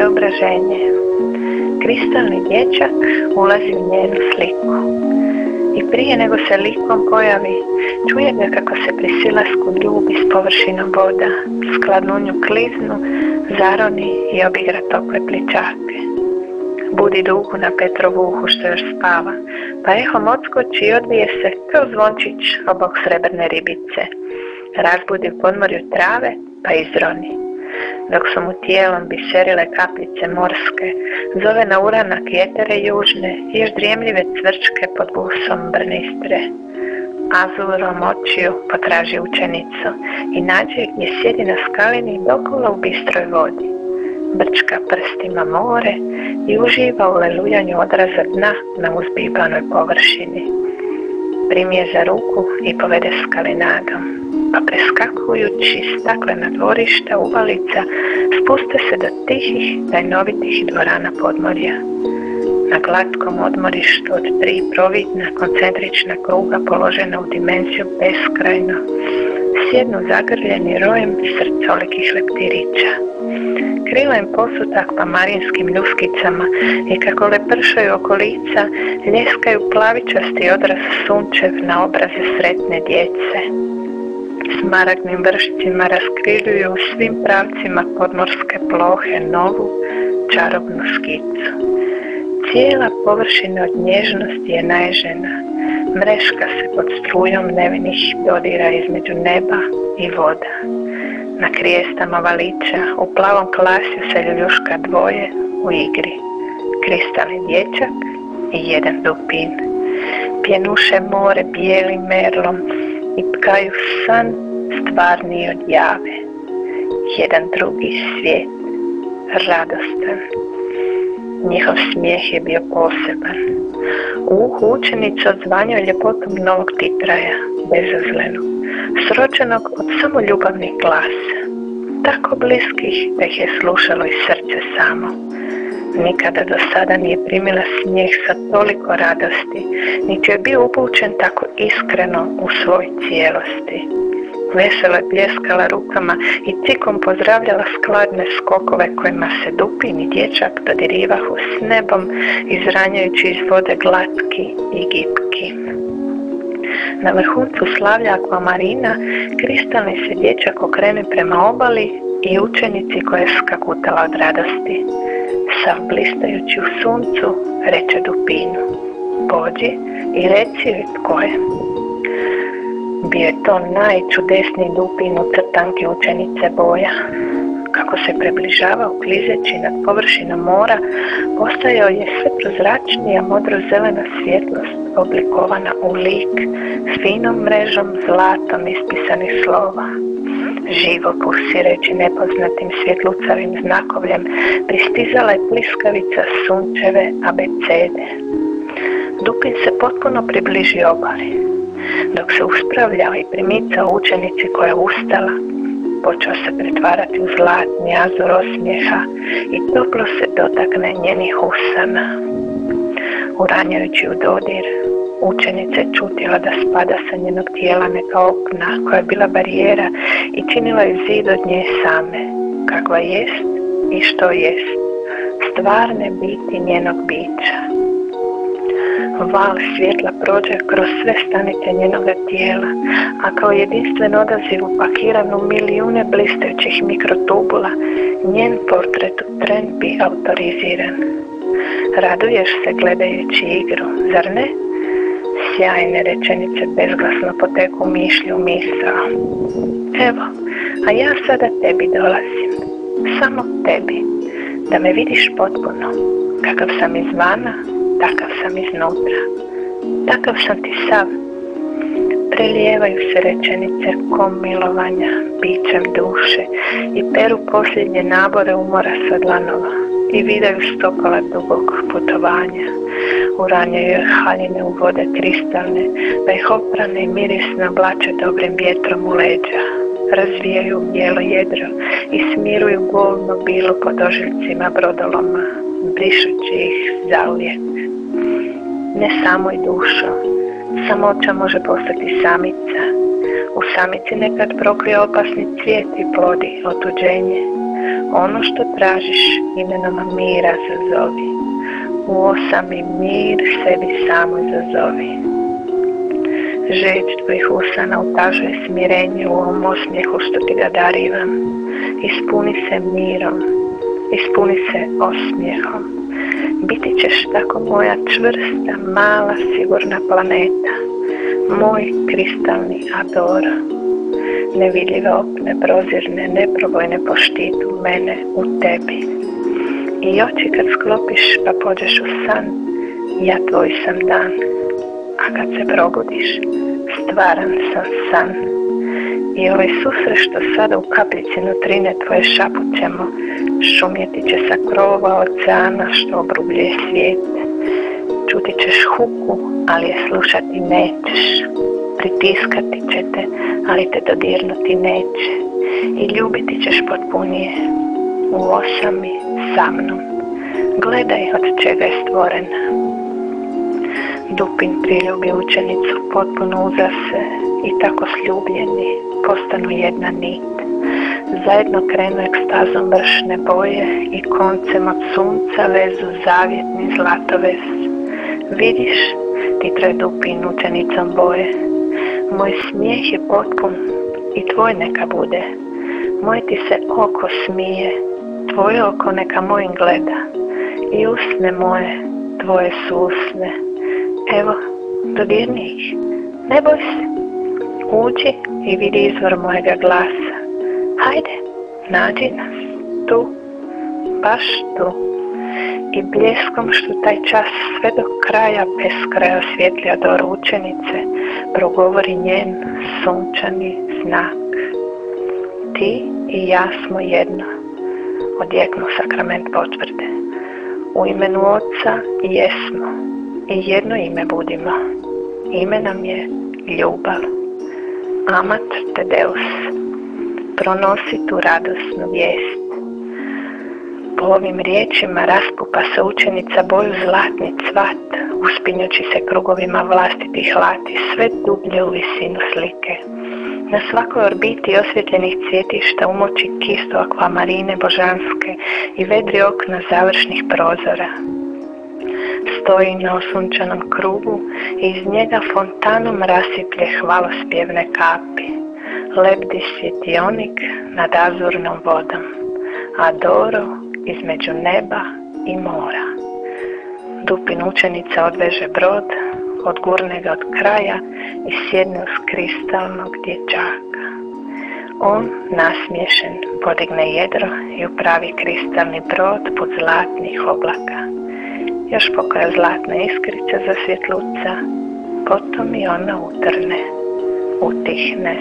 preobraženje. Kristalni dječak ulazi u njenu sliku. I prije nego se likom pojavi, čuje ga kako se pri silasku ljubi s površinom voda, skladnunju kliznu, zaroni i obigra tople plićake. Budi duhu na Petrovu uhu što još spava, pa ehom odskoči i odbije se kao zvončić obok srebrne ribice. Razbudi u podmorju trave, pa izroni. Dok su mu tijelom bišerile kapljice morske, zove na uranak jetere južne i još drijemljive cvrčke pod busom brnistre. Azurom očiju potraži učenicu i nađe gdje sjedi na skalini dokolo u bistroj vodi. Brčka prstima more i uživa u leluljanju odraza dna na uzbibanoj površini. Primi je za ruku i povede skalinagom, pa preskakujući staklena dvorišta uvalica spuste se do tihih, tajnovitih dvorana podmorja. Na glatkom odmorištu od 3 providna koncentrična kruga položena u dimenziju beskrajno, sjednu zagrljeni rojem srcolikih leptirića. Krila im posuta akvamarinskim ljuskicama i kako lepršaju oko lica, ljeskaju plavičasti odraz sunčev na obraze sretne djece. Smaragdnim vršcima raskrivljuju u svim pravcima podmorske plohe novu, čarobnu skicu. Cijela površina od nježnosti je naježena, mreška se pod strujom nevinih dodira između neba i voda. Na krijestama valiča u plavom klasju se ljuljuška dvoje u igri. Kristalni dječak i jedan dupin. Pjenuše more bijelim merlom i tkaju san stvarniji od jave. Jedan drugi svijet, radostan. Njihov smijeh je bio poseban. U uhu učenice odzvanjao ljepotom novog titraja, bezazlenog, sročenog od samo ljubavnih glasa, tako bliskih da ih je slušalo i srce samo. Nikada do sada nije primila smijeh sa toliko radosti, niti je bio upućen tako iskreno u svoj cijelosti. Veselo je pljeskala rukama i cikom pozdravljala skladne skokove kojima se dupin i dječak dodirivahu s nebom, izranjajući iz vode glatki i gipki. Na vrhuncu slavlja akvamarina kristalni se dječak okrene prema obali i učenici koja je skakutala od radosti. Sav blistajući u suncu, reče dupinu: pođi i reci joj tko je. Bio je to najčudesniji dupin u crtanki učenice boja. Kako se približavao klizeći nad površinom mora, postajao je sve prozračnija modro-zelena svjetlost oblikovana u lik s finom mrežom zlatom ispisanih slova. Živo pulsirajući nepoznatim svjetlucavim znakovljem, pristizala je pliskavica sunčeve abecede. Dupin se potpuno približi obali. Dok se uspravljao i primicao učenici koja je ustala, počeo se pretvarati u zlatni azur osmijeha i toplo se dotakne njenih usana. Uranjajući u dodir, učenica je čutila da spada sa njenog tijela neka okna koja je bila barijera i činila ju zid od nje same, kakva jest i što jest, stvarne biti njenog bića. Val svjetla prođe kroz sve stanice njenoga tijela, a kao jedinstven odaziv upakiran u milijune blistajućih mikrotubula, njen portret u tren bi autoriziran. Raduješ se gledajući igru, zar ne? Sjajne rečenice bezglasno poteku mišlju misao. Evo, a ja sada tebi dolazim, samo tebi, da me vidiš potpuno, kakav sam izvana, takav sam iznutra, takav sam ti sav. Prelijevaju se rečenice kom milovanja, bićem duše i peru posljednje nabore umora sa dlanova i vidaju stopala dugog putovanja. Uranjaju je haljine u vode kristalne, pa ih oprane i mirisno oblače dobrim vjetrom u leđa. Razvijaju bijelo jedro i smiruju bolno bilo pod ožiljcima brodoloma, brišući ih zauvijek. Ne samo i dušo, samoća može postati samica. U samici nekad proklije opasni cvijet i plodi otuđenje. Ono što tražiš imenom mira zazovi. U osami mir sebi samo zazovi. Žeć tvojih usana utažuje smirenje u ovom osmijehu što ti ga darivam. Ispuni se mirom, ispuni se osmijehom. Biti ćeš tako moja čvrsta, mala, sigurna planeta. Moj kristalni Adoro. Nevidljive opne, prozirne, neprobojne po štitu mene u tebi. I oči kad sklopiš pa pođeš u san, ja tvoj sam dan. A kad se probudiš, stvaran sam san. I ovaj susret što sada u kapljici nutrine tvoje šapućemo, šumjeti će sa krovova oceana što obrubljuje svijet. Čuti ćeš huku, ali je slušati nećeš. Pritiskati će te, ali te dodirnuti neće. I ljubiti ćeš potpunije, u osami sa mnom. Gledaj od čega je stvorena. Dupin priljubi učenicu, potpuno uzase i tako sljubljeni postanu jedna nit. Zajedno krenu ekstazom vršne boje i koncem od sunca vezu zavjetni zlatovez. Vidiš, ti troje Dupin učenicom boje. Moj smijeh je potpun i tvoj neka bude. Moje ti se oko smije, tvoje oko neka mojim gleda. I usne moje, tvoje su usne. Evo, dodirni ih, ne boj se. Uđi i vidi izvor mojega glasa. Hajde, nađi nas, tu, baš tu. I bljeskom što taj čas sve do kraja beskraja osvjetlja Adoru učenice, progovori njen sunčani znak. Ti i ja smo jedno, odjeknu sakrament potvrde. U imenu Oca jesmo i jedno ime budimo. Ime nam je ljubav. Amat te Deus. Pronosi tu radosnu vijest. Po ovim riječima raspupa se učenica boju zlatni cvat, uspinjući se krugovima vlastitih lati sve dublje u visinu slike. Na svakoj orbiti osvjetljenih cvjetišta umoči kistu akvamarine božanske i vedri okna završnih prozora. Stoji na osunčanom krugu i iz njega fontanom rasiplje hvalospjevne kapi. Lebdi svjetionik nad azurnom vodom. Adoro između neba i mora. Dupin učenica odveže brod, odgurne ga od kraja i sjedne uz kristalnog dječaka. On, nasmiješen, podigne jedro i upravi kristalni brod pod zlatnih oblaka. Još pokoja zlatna iskrica za svjetluca, potom i ona utrne, utihne.